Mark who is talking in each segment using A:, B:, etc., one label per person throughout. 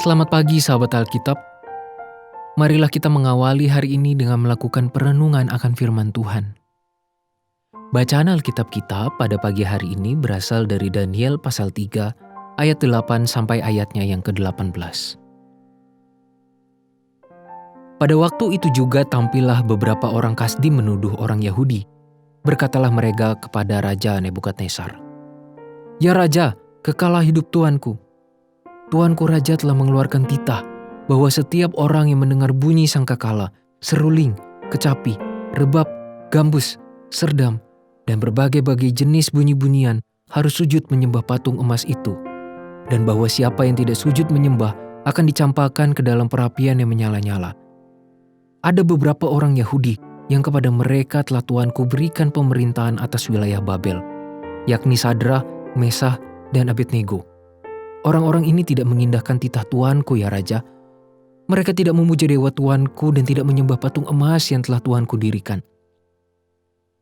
A: Selamat pagi sahabat Alkitab. Marilah kita mengawali hari ini dengan melakukan perenungan akan firman Tuhan. Bacaan Alkitab kita pada pagi hari ini berasal dari Daniel pasal 3 ayat 8 sampai ayatnya yang ke-18. Pada waktu itu juga tampillah beberapa orang Kasdim menuduh orang Yahudi. Berkatalah mereka kepada Raja Nebukadnezar, "Ya Raja, kekalah hidup Tuanku. Tuanku Raja telah mengeluarkan titah bahwa setiap orang yang mendengar bunyi sangkakala, seruling, kecapi, rebab, gambus, serdam, dan berbagai-bagai jenis bunyi-bunyian harus sujud menyembah patung emas itu. Dan bahwa siapa yang tidak sujud menyembah akan dicampakkan ke dalam perapian yang menyala-nyala. Ada beberapa orang Yahudi yang kepada mereka telah Tuanku berikan pemerintahan atas wilayah Babel, yakni Sadrah, Mesah, dan Abednego. Orang-orang ini tidak mengindahkan titah Tuanku ya Raja. Mereka tidak memuja dewa Tuanku dan tidak menyembah patung emas yang telah Tuanku dirikan."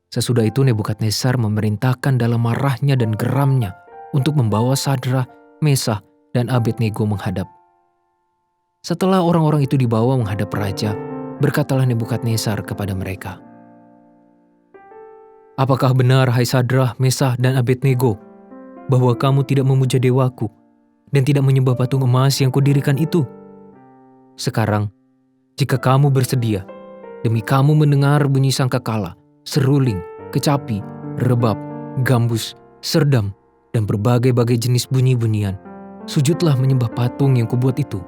A: Sesudah itu Nebukadnezar memerintahkan dalam marahnya dan geramnya untuk membawa Sadrah, Mesah, dan Abednego menghadap. Setelah orang-orang itu dibawa menghadap raja, berkatalah Nebukadnezar kepada mereka, "Apakah benar, hai Sadrah, Mesah, dan Abednego, bahwa kamu tidak memuja dewaku dan tidak menyembah patung emas yang kudirikan itu? Sekarang, jika kamu bersedia, demi kamu mendengar bunyi sangkakala, seruling, kecapi, rebab, gambus, serdam, dan berbagai-bagai jenis bunyi-bunyian, sujudlah menyembah patung yang kubuat itu.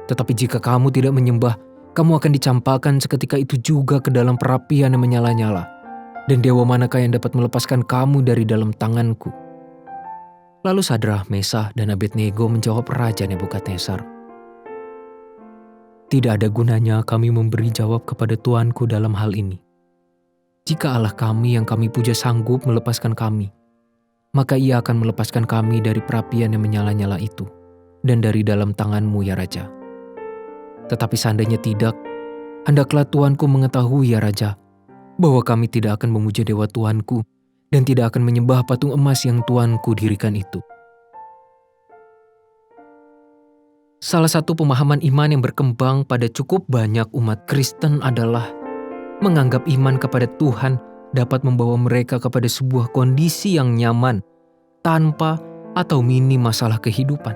A: Tetapi jika kamu tidak menyembah, kamu akan dicampakkan seketika itu juga ke dalam perapian yang menyala-nyala. Dan dewa manakah yang dapat melepaskan kamu dari dalam tanganku?" Lalu Sadrah, Mesah, dan Abednego menjawab Raja Nebukadnezar, "Tidak ada gunanya kami memberi jawab kepada Tuanku dalam hal ini. Jika Allah kami yang kami puja sanggup melepaskan kami, maka ia akan melepaskan kami dari perapian yang menyala-nyala itu, dan dari dalam tanganmu ya Raja. Tetapi seandainya tidak, hendaklah Tuanku mengetahui ya Raja, bahwa kami tidak akan memuja dewa Tuanku, dan tidak akan menyembah patung emas yang Tuanku dirikan itu." Salah satu pemahaman iman yang berkembang pada cukup banyak umat Kristen adalah menganggap iman kepada Tuhan dapat membawa mereka kepada sebuah kondisi yang nyaman tanpa atau minim masalah kehidupan.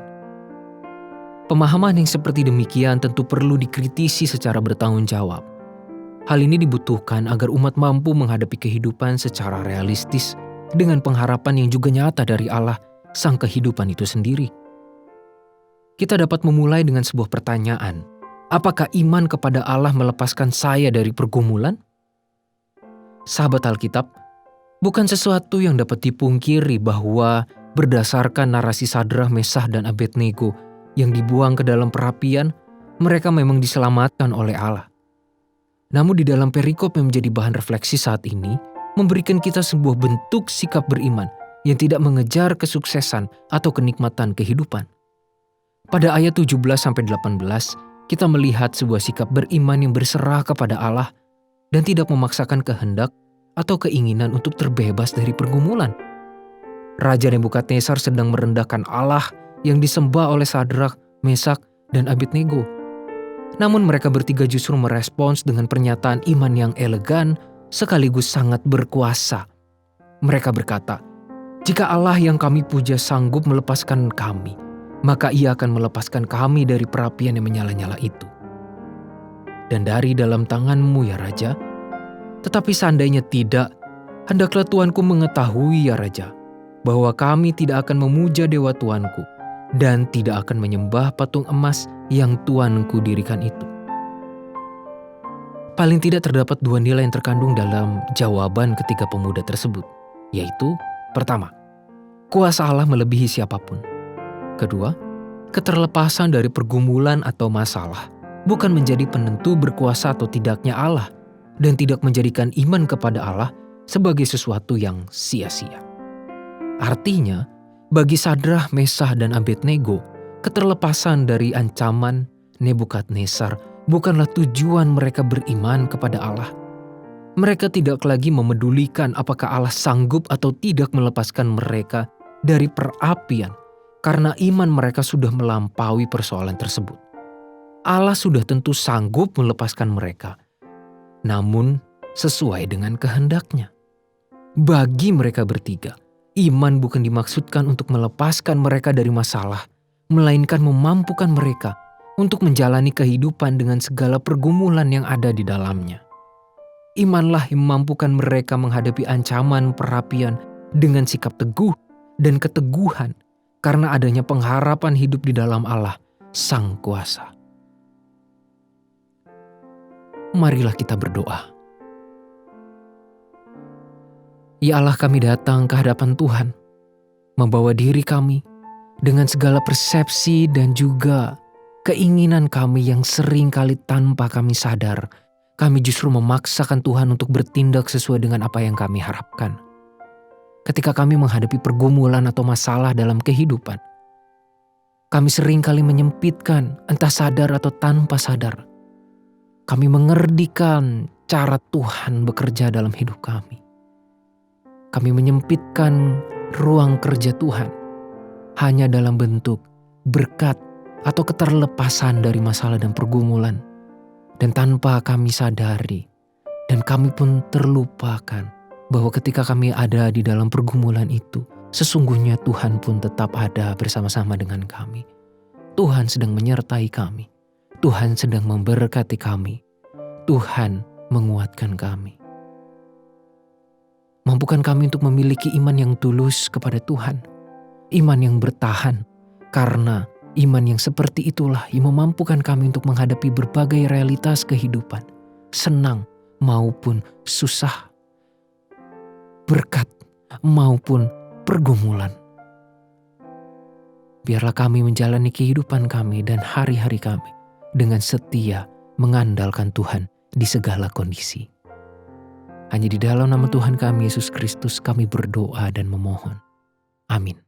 A: Pemahaman yang seperti demikian tentu perlu dikritisi secara bertanggung jawab. Hal ini dibutuhkan agar umat mampu menghadapi kehidupan secara realistis dengan pengharapan yang juga nyata dari Allah, sang kehidupan itu sendiri. Kita dapat memulai dengan sebuah pertanyaan. Apakah iman kepada Allah melepaskan saya dari pergumulan? Sahabat Alkitab, bukan sesuatu yang dapat dipungkiri bahwa berdasarkan narasi Sadrah, Mesah, dan Abednego yang dibuang ke dalam perapian, mereka memang diselamatkan oleh Allah. Namun di dalam perikop yang menjadi bahan refleksi saat ini, memberikan kita sebuah bentuk sikap beriman yang tidak mengejar kesuksesan atau kenikmatan kehidupan. Pada ayat 17-18, kita melihat sebuah sikap beriman yang berserah kepada Allah dan tidak memaksakan kehendak atau keinginan untuk terbebas dari pergumulan. Raja Nebukadnezar sedang merendahkan Allah yang disembah oleh Sadrah, Mesak, dan Abednego. Namun mereka bertiga justru merespons dengan pernyataan iman yang elegan sekaligus sangat berkuasa. Mereka berkata, "Jika Allah yang kami puja sanggup melepaskan kami, maka ia akan melepaskan kami dari perapian yang menyala-nyala itu. Dan dari dalam tanganmu ya Raja. Tetapi seandainya tidak, hendaklah Tuanku mengetahui ya Raja, bahwa kami tidak akan memuja dewa Tuanku dan tidak akan menyembah patung emas yang Tuanku dirikan itu." Paling tidak terdapat dua nilai yang terkandung dalam jawaban ketiga pemuda tersebut, yaitu pertama, kuasa Allah melebihi siapapun. Kedua, keterlepasan dari pergumulan atau masalah bukan menjadi penentu berkuasa atau tidaknya Allah dan tidak menjadikan iman kepada Allah sebagai sesuatu yang sia-sia. Artinya, bagi Sadrah, Mesah, dan Abednego, keterlepasan dari ancaman Nebukadnezar bukanlah tujuan mereka beriman kepada Allah. Mereka tidak lagi memedulikan apakah Allah sanggup atau tidak melepaskan mereka dari perapian, karena iman mereka sudah melampaui persoalan tersebut. Allah sudah tentu sanggup melepaskan mereka, namun sesuai dengan kehendak-Nya. Bagi mereka bertiga, iman bukan dimaksudkan untuk melepaskan mereka dari masalah, melainkan memampukan mereka untuk menjalani kehidupan dengan segala pergumulan yang ada di dalamnya. Imanlah yang memampukan mereka menghadapi ancaman perapian dengan sikap teguh dan keteguhan karena adanya pengharapan hidup di dalam Allah, Sang Kuasa. Marilah kita berdoa. Ya Allah, kami datang ke hadapan Tuhan, membawa diri kami dengan segala persepsi dan juga keinginan kami yang sering kali tanpa kami sadar, kami justru memaksakan Tuhan untuk bertindak sesuai dengan apa yang kami harapkan. Ketika kami menghadapi pergumulan atau masalah dalam kehidupan, kami sering kali menyempitkan, entah sadar atau tanpa sadar. Kami mengerdikan cara Tuhan bekerja dalam hidup kami. Kami menyempitkan ruang kerja Tuhan hanya dalam bentuk berkat atau keterlepasan dari masalah dan pergumulan. Dan tanpa kami sadari, dan kami pun terlupakan bahwa ketika kami ada di dalam pergumulan itu, sesungguhnya Tuhan pun tetap ada bersama-sama dengan kami. Tuhan sedang menyertai kami. Tuhan sedang memberkati kami. Tuhan menguatkan kami. Mampukan kami untuk memiliki iman yang tulus kepada Tuhan. Iman yang bertahan, karena iman yang seperti itulah yang memampukan kami untuk menghadapi berbagai realitas kehidupan, senang maupun susah, berkat maupun pergumulan. Biarlah kami menjalani kehidupan kami dan hari-hari kami dengan setia mengandalkan Tuhan di segala kondisi. Hanya di dalam nama Tuhan kami Yesus Kristus kami berdoa dan memohon. Amin.